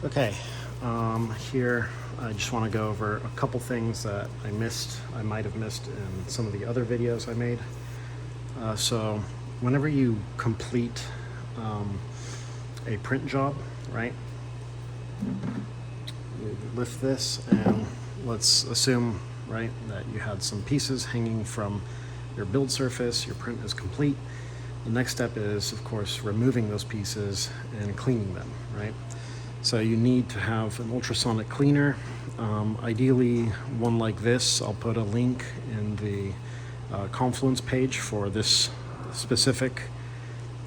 Okay, here I just want to go over a couple things that I might have missed in some of the other videos I made. So whenever you complete a print job, right, you lift this and let's assume, right, that you had some pieces hanging from your build surface, your print is complete. The next step is, of course, removing those pieces and cleaning them, right? So you need to have an ultrasonic cleaner, ideally one like this. I'll put a link in the Confluence page for this specific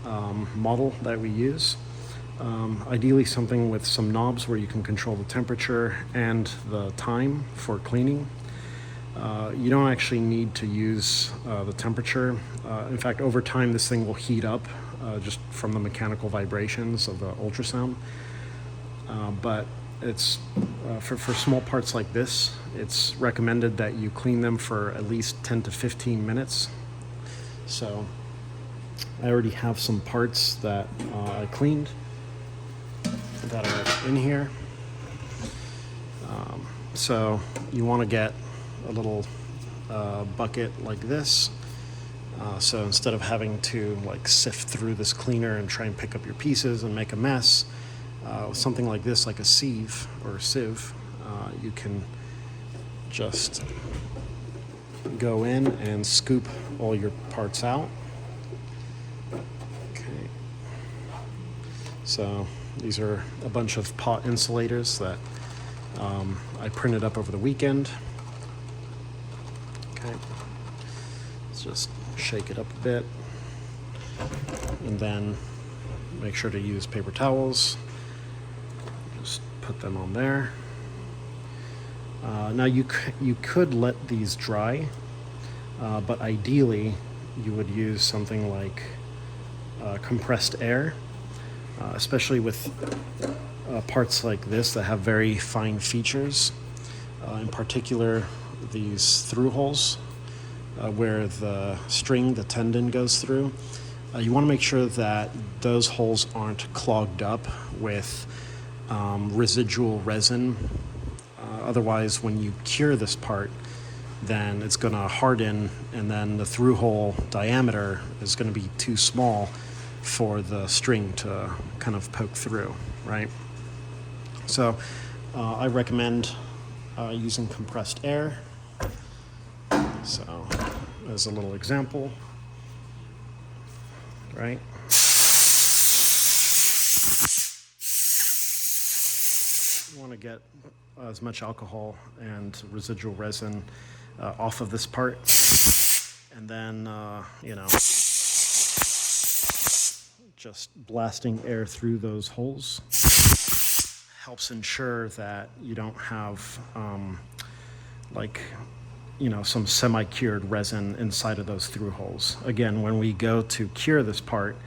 model that we use. Ideally something with some knobs where you can control the temperature and the time for cleaning. You don't actually need to use the temperature. In fact, over time this thing will heat up just from the mechanical vibrations of the ultrasound. But it's for small parts like this, it's recommended that you clean them for at least 10 to 15 minutes. So I already have some parts that I cleaned that are in here. So you want to get a little bucket like this. So instead of having to like sift through this cleaner and try and pick up your pieces and make a mess, something like this, like a sieve or a sieve, you can just go in and scoop all your parts out. Okay. So these are a bunch of pot insulators that I printed up over the weekend. Okay. Let's just shake it up a bit, and then make sure to use paper towels. Just put them on there. Now you could let these dry, but ideally you would use something like compressed air, especially with parts like this that have very fine features. In particular, these through holes where the string, the tendon goes through. You want to make sure that those holes aren't clogged up with residual resin. Otherwise, when you cure this part, then it's going to harden, and then the through hole diameter is going to be too small for the string to kind of poke through, right? So I recommend using compressed air. So as a little example, right? You want to get as much alcohol and residual resin off of this part, and then just blasting air through those holes helps ensure that you don't have some semi-cured resin inside of those through holes. Again, when we go to cure this part,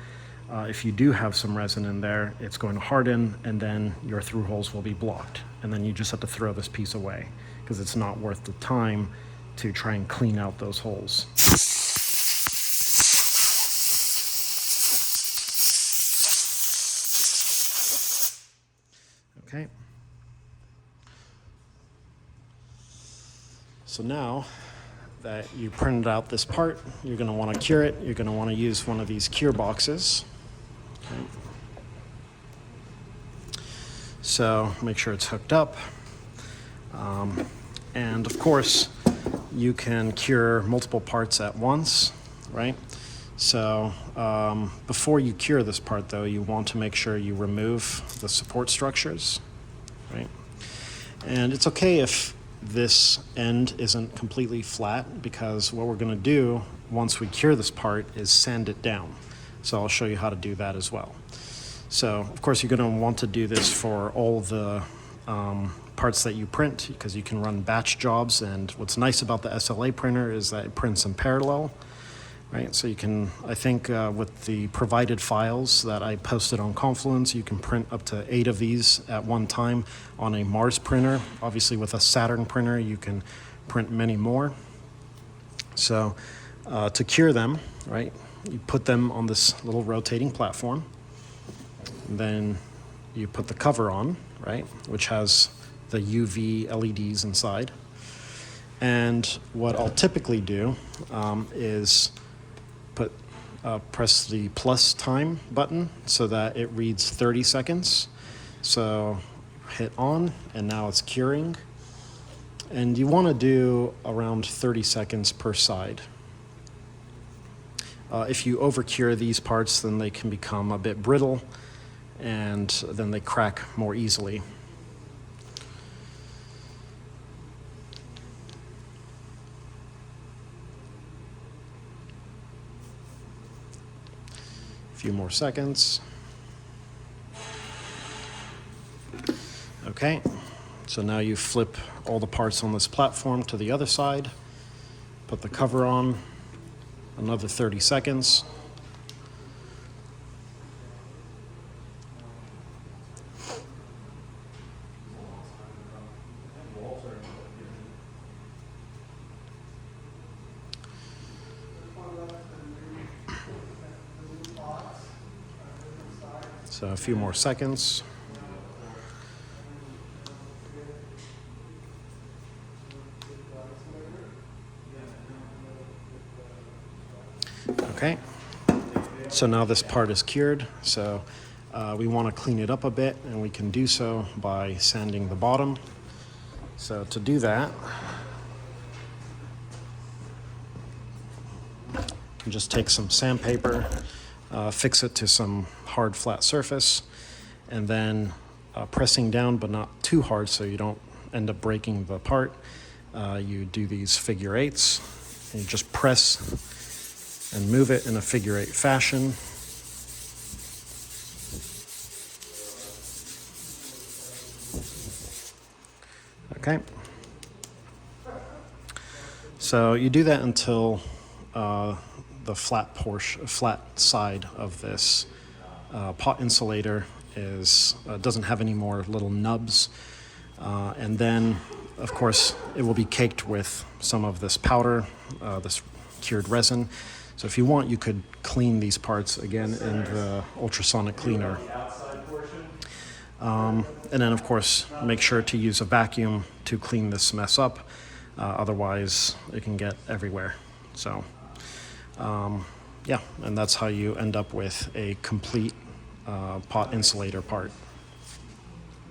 if you do have some resin in there, it's going to harden, and then your through holes will be blocked. And then you just have to throw this piece away because it's not worth the time to try and clean out those holes. Okay. So now that you printed out this part, you're going to want to cure it. You're going to want to use one of these cure boxes. Okay. So make sure it's hooked up. And of course, you can cure multiple parts at once, right? So before you cure this part, though, you want to make sure you remove the support structures, right? And it's okay if this end isn't completely flat, because what we're going to do once we cure this part is sand it down. So I'll show you how to do that as well. So of course you're going to want to do this for all the parts that you print, because you can run batch jobs, and what's nice about the SLA printer is that it prints in parallel, right? So you can, I think with the provided files that I posted on Confluence, you can print up to 8 of these at one time on a Mars printer. Obviously with a Saturn printer, you can print many more. So to cure them, right, you put them on this little rotating platform. And then you put the cover on, right, which has the UV LEDs inside. And what I'll typically do is press the plus time button so that it reads 30 seconds. So hit on, and now it's curing. And you want to do around 30 seconds per side. If you overcure these parts, then they can become a bit brittle, and then they crack more easily. Few more seconds. Okay, so now you flip all the parts on this platform to the other side, put the cover on, another 30 seconds. So a few more seconds. Okay, so now this part is cured, so we want to clean it up a bit, and we can do so by sanding the bottom. So to do that, you just take some sandpaper, fix it to some hard flat surface, and then pressing down but not too hard so you don't end up breaking the part, you do these figure eights, and you just press and move it in a figure eight fashion. Okay. So you do that until the flat side of this pot insulator doesn't have any more little nubs, and then of course it will be caked with some of this powder, this cured resin. So if you want, you could clean these parts again in the ultrasonic cleaner. And then of course make sure to use a vacuum to clean this mess up, otherwise it can get everywhere. So yeah, and that's how you end up with a complete pot insulator part.